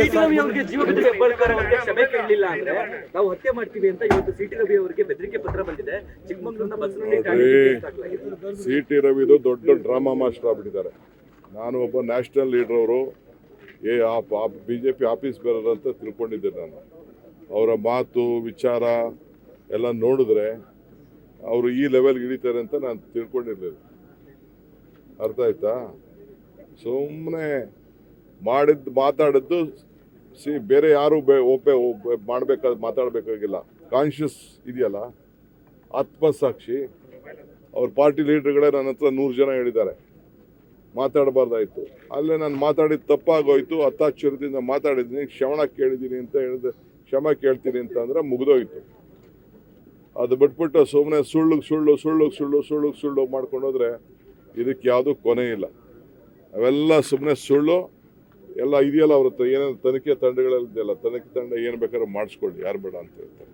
City Ravi ಅವರಿಗೆ ಜೀವ ಬೆದರಿಕೆ ಹೆಬ್ಬಾಳ್ಕರ್ ಅವರಿಗೆ ಕ್ಷಮೆ ಕೇಳಲಿಲ್ಲ ಅಂದ್ರೆ ನಾವು ಹತ್ಯೆ ಮಾಡ್ತೀವಿ ಅಂತ ಇವತ್ತು ಸಿಟಿ ರವಿ ಅವರಿಗೆ ಬೆದರಿಕೆ ಪತ್ರ ಬಂದಿದೆ. ಚಿಕ್ಕಮಗಳೂರಿನ ಬಸವನಹಳ್ಳಿ ಸಿಟಿ ರವಿದು ದೊಡ್ಡ ಡ್ರಾಮಾ ಮಾಸ್ಟರ್ ಆಗ್ಬಿಟ್ಟಿದ್ದಾರೆ. ನಾನು ಒಬ್ಬ ನ್ಯಾಷನಲ್ ಲೀಡರ್, ಅವರು ಬಿಜೆಪಿ ಆಫೀಸ್ ಬೇರರ್ ಅಂತ ತಿಳ್ಕೊಂಡಿದ್ದೆ. ನಾನು ಅವರ ಮಾತು ವಿಚಾರ ಎಲ್ಲ ನೋಡಿದ್ರೆ ಅವರು ಈ ಲೆವೆಲ್ಗೆ ಇಳಿತಾರೆ ಅಂತ ನಾನು ತಿಳ್ಕೊಂಡಿರ್ಲಿಲ್ಲ. ಅರ್ಥ ಆಯ್ತಾ? ಸುಮ್ಮನೆ ಮಾತಾಡಿದ್ದು ಬೇರೆ ಯಾರು ಮಾತಾಡಬೇಕಾಗಿಲ್ಲ. ಕಾನ್ಷಿಯಸ್ ಇದೆಯಲ್ಲ, ಆತ್ಮಸಾಕ್ಷಿ. ಅವ್ರ ಪಾರ್ಟಿ ಲೀಡರ್ಗಳೇ ನನ್ನ ಹತ್ರ 100 ಜನ ಹೇಳಿದ್ದಾರೆ ಮಾತಾಡಬಾರ್ದಾಯ್ತು. ಅಲ್ಲೇ ನಾನು ಮಾತಾಡಿದ ತಪ್ಪಾಗೋಯ್ತು, ಹತ್ತಾಶ್ಚರ್ಯದಿಂದ ಮಾತಾಡಿದ್ದೀನಿ, ಕ್ಷಮೆ ಕೇಳಿದ್ದೀನಿ ಅಂತ ಹೇಳಿದೆ. ಕ್ಷಮೆ ಕೇಳ್ತೀನಿ ಅಂತ ಅಂದ್ರೆ ಮುಗಿದೋಯ್ತು. ಅದು ಬಿಟ್ಬಿಟ್ಟು ಸುಮ್ಮನೆ ಸುಳ್ಳು ಮಾಡ್ಕೊಂಡೋದ್ರೆ ಇದಕ್ಕೆ ಯಾವುದೂ ಕೊನೆ ಇಲ್ಲ. ಅವೆಲ್ಲ ಸುಮ್ಮನೆ ಸುಳ್ಳು ಎಲ್ಲ ಇದೆಯಲ್ಲ. ಅವ್ರ ಹತ್ರ ಏನೇನು ತನಿಖೆ ತಂಡಗಳಿದೆಯಲ್ಲ, ತನಿಖೆ ತಂಡ ಏನು ಬೇಕಾದ್ರೂ ಮಾಡಿಸ್ಕೊಳ್ಳಿ, ಯಾರು ಬೇಡ ಅಂತ ಹೇಳ್ತಾರೆ.